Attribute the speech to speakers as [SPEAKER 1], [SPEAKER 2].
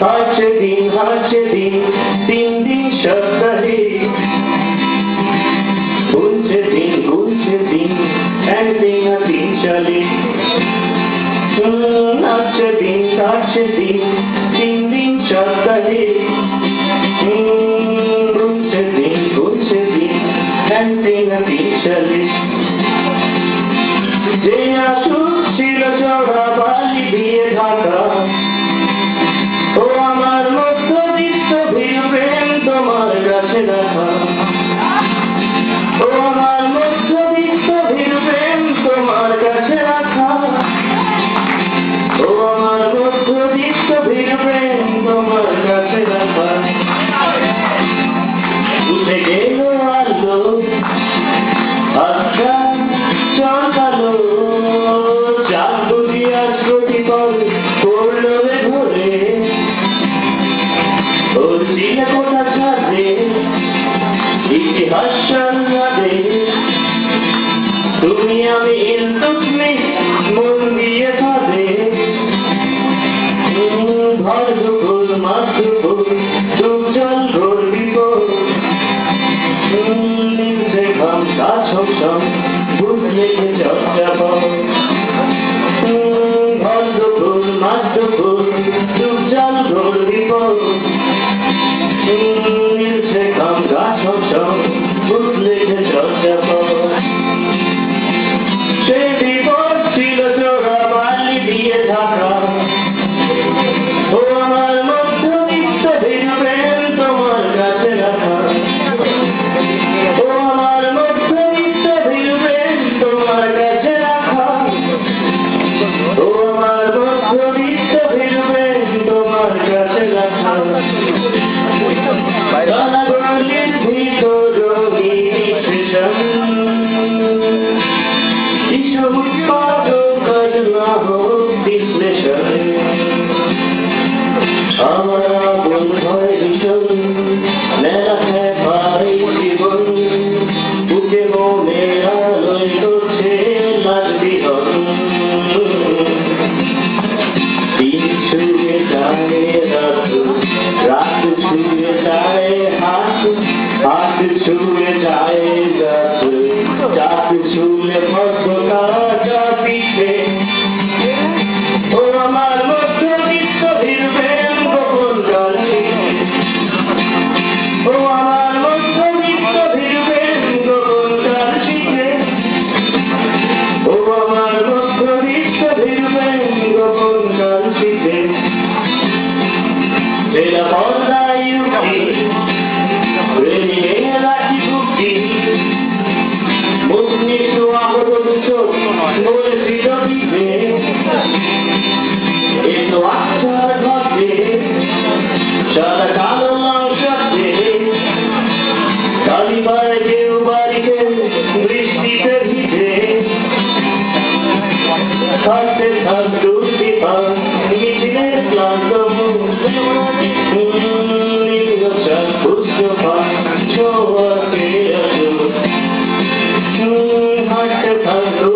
[SPEAKER 1] আছে দিন তিন দিন সপ্তাহে গুনছে দিন একদিন দিন চলে আছে দিন তিন দিন সপ্তাহে গুনছে দিন একদিন দিন চলে যে আসুক ছিল চড়া বালি দিয়ে ঢাকা ও আমার মধ্যবিত্ত ভিড়বেন তোমার কাছে রাখা ও আমার মধ্যবিত্ত ভিড়বেন তোমার কাছে রাখা ও আমার মধ্যবিত্ত ভিড়বেন তোমার কাছে রাখা উঠে গেল আলো আচ্ছা চকালো চাঁদুরি আর প্রতিপল করলো রে ঘুরে ওর দিনে কোথা ছাড়বে ইতিহাস সামনে তুমি আমি ইলতুৎমি মন দিয়ে খাবে ভর দুপুর মাস দুপুর ডুব জল ঘোর বিপদ নিচে ঘাম গাছ হোক বুঝলে চর্চা ভর দুপুর মাস দুপুর ডুব জল ঘোর বিপদ নিচে ঘাম গাছ হোক বুঝলে চর্চা সে বিপদ ছিল চোরা বালি দিয়ে ঢাকা ও আমার মধ্যবিত্ত ভিড়বেন তোমার কাছে রাখা ও আমার মধ্যবিত্ত ভিড়বেন তোমার কাছে রাখা ও আমার মধ্যবিত্ত ভিড়বেন তোমার কাছে রাখা জনগণের ভিতর কিছু উৎপাদক না হোক বিশ্লেষণ আমার আপন হয় ভীষণ মেলা ভাই জীবন বুকে মনে আলোয় করছে লাগবি দিন ছুঁয়ে যায় রাত ছুঁয়ে যায় হাত ছুঁয়ে যায় রাত ছুঁয়ে ফসকা পিঠে ও আমার মধ্যবিত্ত ভিড়বেন গোপন গাছে ও আমার মধ্যবিত্ত ভিড়বেন গোপন গাছে ও আমার মধ্যবিত্ত ভিড়বেন গোপন গাছে এরা পর্দায় উঠি রেলিয়ে রাখি বুদ্ধি মুখ নিচু আহত চোখ বলেছিল দিবে এত আচ্ছার ঘটে সাদা কালো মাংসে কালিবার কেউ বাড়িতে বৃষ্টিতে ভিজে থাকতে থাকতো মিছিলের ক্লান্ত হাঁটতে থাকতো